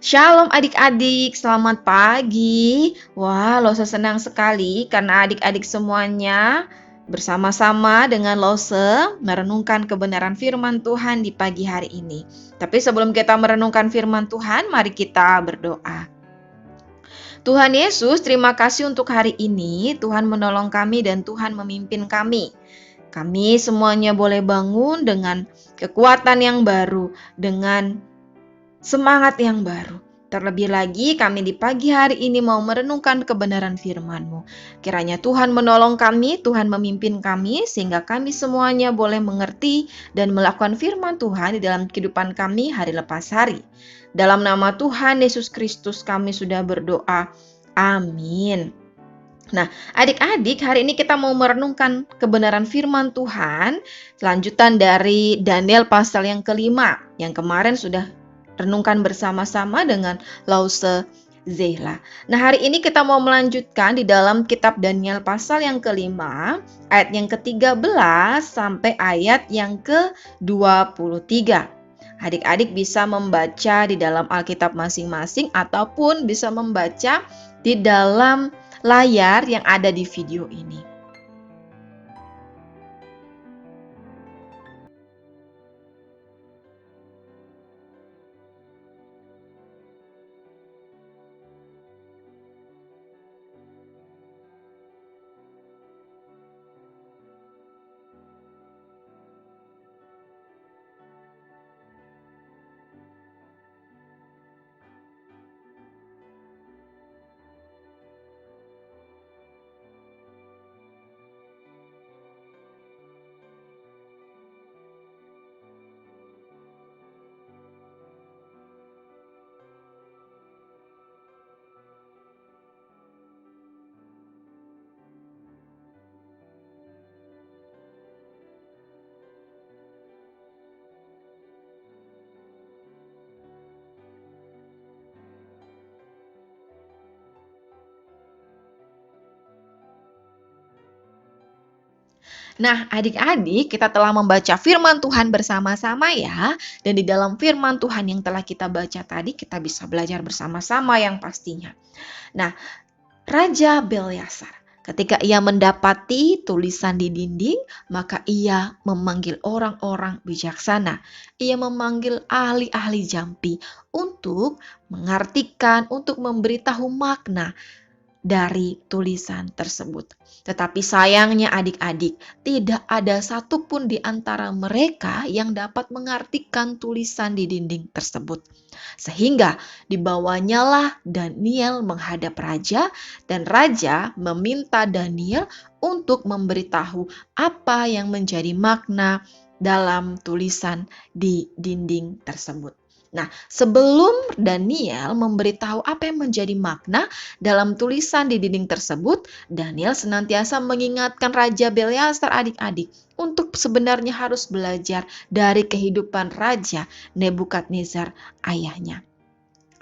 Shalom adik-adik, selamat pagi. Wah, Lose senang sekali karena adik-adik semuanya bersama-sama dengan Lose merenungkan kebenaran firman Tuhan di pagi hari ini. Tapi sebelum kita merenungkan firman Tuhan, mari kita berdoa. Tuhan Yesus, terima kasih untuk hari ini. Tuhan menolong kami dan Tuhan memimpin kami. Kami semuanya boleh bangun dengan kekuatan yang baru, dengan semangat yang baru. Terlebih lagi kami di pagi hari ini mau merenungkan kebenaran firman-Mu. Kiranya Tuhan menolong kami, Tuhan memimpin kami, sehingga kami semuanya boleh mengerti dan melakukan firman Tuhan di dalam kehidupan kami hari lepas hari. Dalam nama Tuhan Yesus Kristus kami sudah berdoa. Amin. Nah, adik-adik, hari ini kita mau merenungkan kebenaran firman Tuhan, lanjutan dari Daniel pasal yang kelima, yang kemarin sudah renungkan bersama-sama dengan Lause Zehla. Nah, hari ini kita mau melanjutkan di dalam kitab Daniel pasal yang kelima, ayat yang ke-13 sampai ayat yang ke-23. Adik-adik bisa membaca di dalam Alkitab masing-masing ataupun bisa membaca di dalam layar yang ada di video ini. Nah, adik-adik, kita telah membaca firman Tuhan bersama-sama ya. Dan di dalam firman Tuhan yang telah kita baca tadi, kita bisa belajar bersama-sama yang pastinya. Nah, Raja Belshazzar, ketika ia mendapati tulisan di dinding, maka ia memanggil orang-orang bijaksana. Ia memanggil ahli-ahli jampi untuk mengartikan, untuk memberitahu makna dari tulisan tersebut. Tetapi sayangnya adik-adik, tidak ada satupun di antara mereka yang dapat mengartikan tulisan di dinding tersebut. Sehingga dibawanyalah Daniel menghadap raja, dan raja meminta Daniel untuk memberitahu apa yang menjadi makna dalam tulisan di dinding tersebut. Nah, sebelum Daniel memberitahu apa yang menjadi makna dalam tulisan di dinding tersebut, Daniel senantiasa mengingatkan Raja Belshazzar adik-adik untuk sebenarnya harus belajar dari kehidupan Raja Nebukadnezar ayahnya.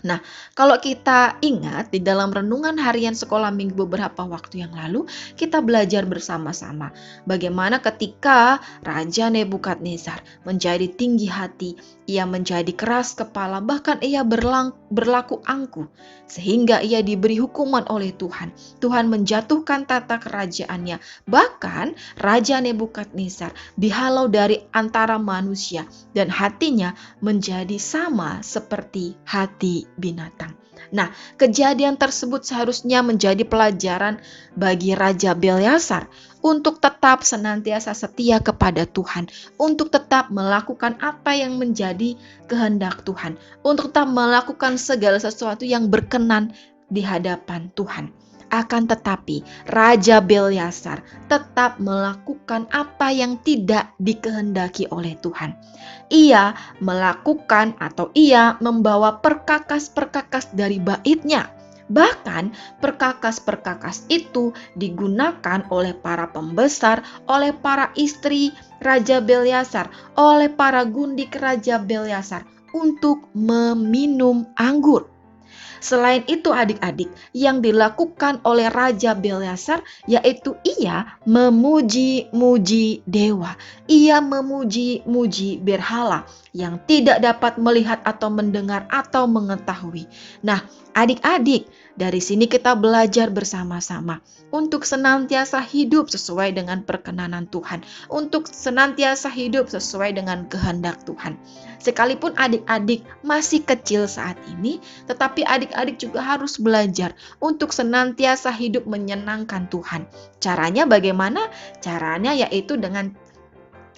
Nah, kalau kita ingat di dalam renungan harian sekolah minggu beberapa waktu yang lalu, kita belajar bersama-sama bagaimana ketika Raja Nebukadnezar menjadi tinggi hati, ia menjadi keras kepala, bahkan ia berlaku angkuh, sehingga ia diberi hukuman oleh Tuhan. Tuhan menjatuhkan tata kerajaannya. Bahkan Raja Nebukadnezar dihalau dari antara manusia dan hatinya menjadi sama seperti hati binatang. Nah, kejadian tersebut seharusnya menjadi pelajaran bagi Raja Belshazzar untuk tetap senantiasa setia kepada Tuhan, untuk tetap melakukan apa yang menjadi kehendak Tuhan, untuk tetap melakukan segala sesuatu yang berkenan di hadapan Tuhan. Akan tetapi, Raja Belshazzar tetap melakukan apa yang tidak dikehendaki oleh Tuhan. Ia melakukan atau ia membawa perkakas-perkakas dari baitnya. Bahkan perkakas-perkakas itu digunakan oleh para pembesar, oleh para istri Raja Belshazzar, oleh para gundik Raja Belshazzar untuk meminum anggur. Selain itu adik-adik, yang dilakukan oleh Raja Belsasar yaitu ia memuji-muji dewa. Ia memuji-muji berhala yang tidak dapat melihat atau mendengar atau mengetahui. Nah, adik-adik, dari sini kita belajar bersama-sama untuk senantiasa hidup sesuai dengan perkenanan Tuhan, untuk senantiasa hidup sesuai dengan kehendak Tuhan. Sekalipun adik-adik masih kecil saat ini, tetapi adik-adik juga harus belajar untuk senantiasa hidup menyenangkan Tuhan. Caranya bagaimana? Caranya yaitu dengan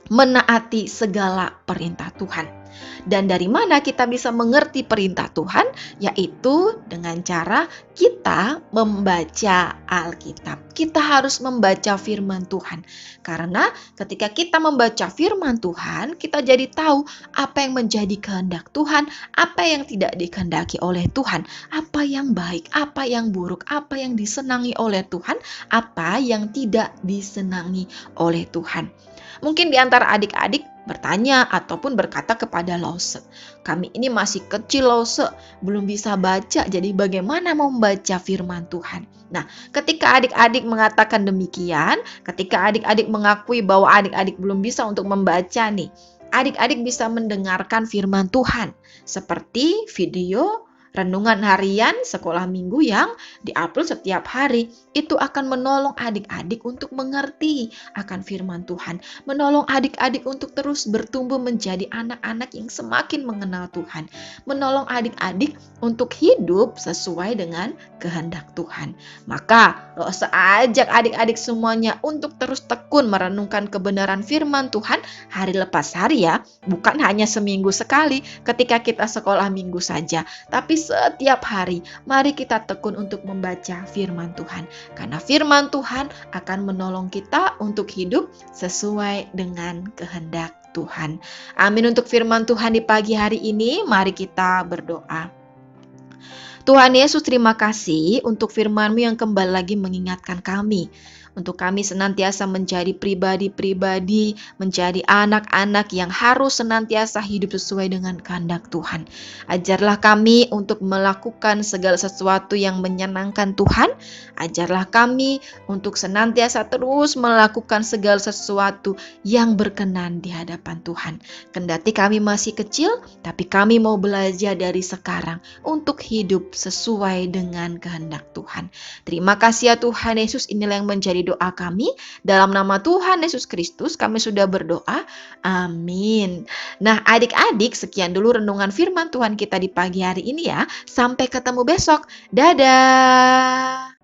menaati segala perintah Tuhan. Dan dari mana kita bisa mengerti perintah Tuhan? Yaitu dengan cara kita membaca Alkitab. Kita harus membaca firman Tuhan. Karena ketika kita membaca firman Tuhan, kita jadi tahu apa yang menjadi kehendak Tuhan, apa yang tidak dikehendaki oleh Tuhan, apa yang baik, apa yang buruk, apa yang disenangi oleh Tuhan, apa yang tidak disenangi oleh Tuhan. Mungkin di antara adik-adik bertanya ataupun berkata kepada Lause, kami ini masih kecil Lause, belum bisa baca, jadi bagaimana mau membaca firman Tuhan? Nah, ketika adik-adik mengatakan demikian, ketika adik-adik mengakui bahwa adik-adik belum bisa untuk membaca nih, adik-adik bisa mendengarkan firman Tuhan seperti video renungan harian sekolah minggu yang diupload setiap hari. Itu akan menolong adik-adik untuk mengerti akan firman Tuhan, menolong adik-adik untuk terus bertumbuh menjadi anak-anak yang semakin mengenal Tuhan, menolong adik-adik untuk hidup sesuai dengan kehendak Tuhan. Maka Lause ajak adik-adik semuanya untuk terus tekun merenungkan kebenaran firman Tuhan hari lepas hari ya, bukan hanya seminggu sekali ketika kita sekolah minggu saja, tapi setiap hari. Mari kita tekun untuk membaca firman Tuhan, karena firman Tuhan akan menolong kita untuk hidup sesuai dengan kehendak Tuhan. Amin untuk firman Tuhan di pagi hari ini. Mari kita berdoa. Tuhan Yesus, terima kasih untuk firman-Mu yang kembali lagi mengingatkan kami, untuk kami senantiasa menjadi pribadi-pribadi, menjadi anak-anak yang harus senantiasa hidup sesuai dengan kehendak Tuhan. Ajarlah kami untuk melakukan segala sesuatu yang menyenangkan Tuhan. Ajarlah kami untuk senantiasa terus melakukan segala sesuatu yang berkenan di hadapan Tuhan. Kendati kami masih kecil, tapi kami mau belajar dari sekarang untuk hidup sesuai dengan kehendak Tuhan. Terima kasih ya Tuhan Yesus, inilah yang menjadi doa kami. Dalam nama Tuhan Yesus Kristus kami sudah berdoa. Amin. Nah adik-adik, sekian dulu renungan firman Tuhan kita di pagi hari ini ya. Sampai ketemu besok. Dadah.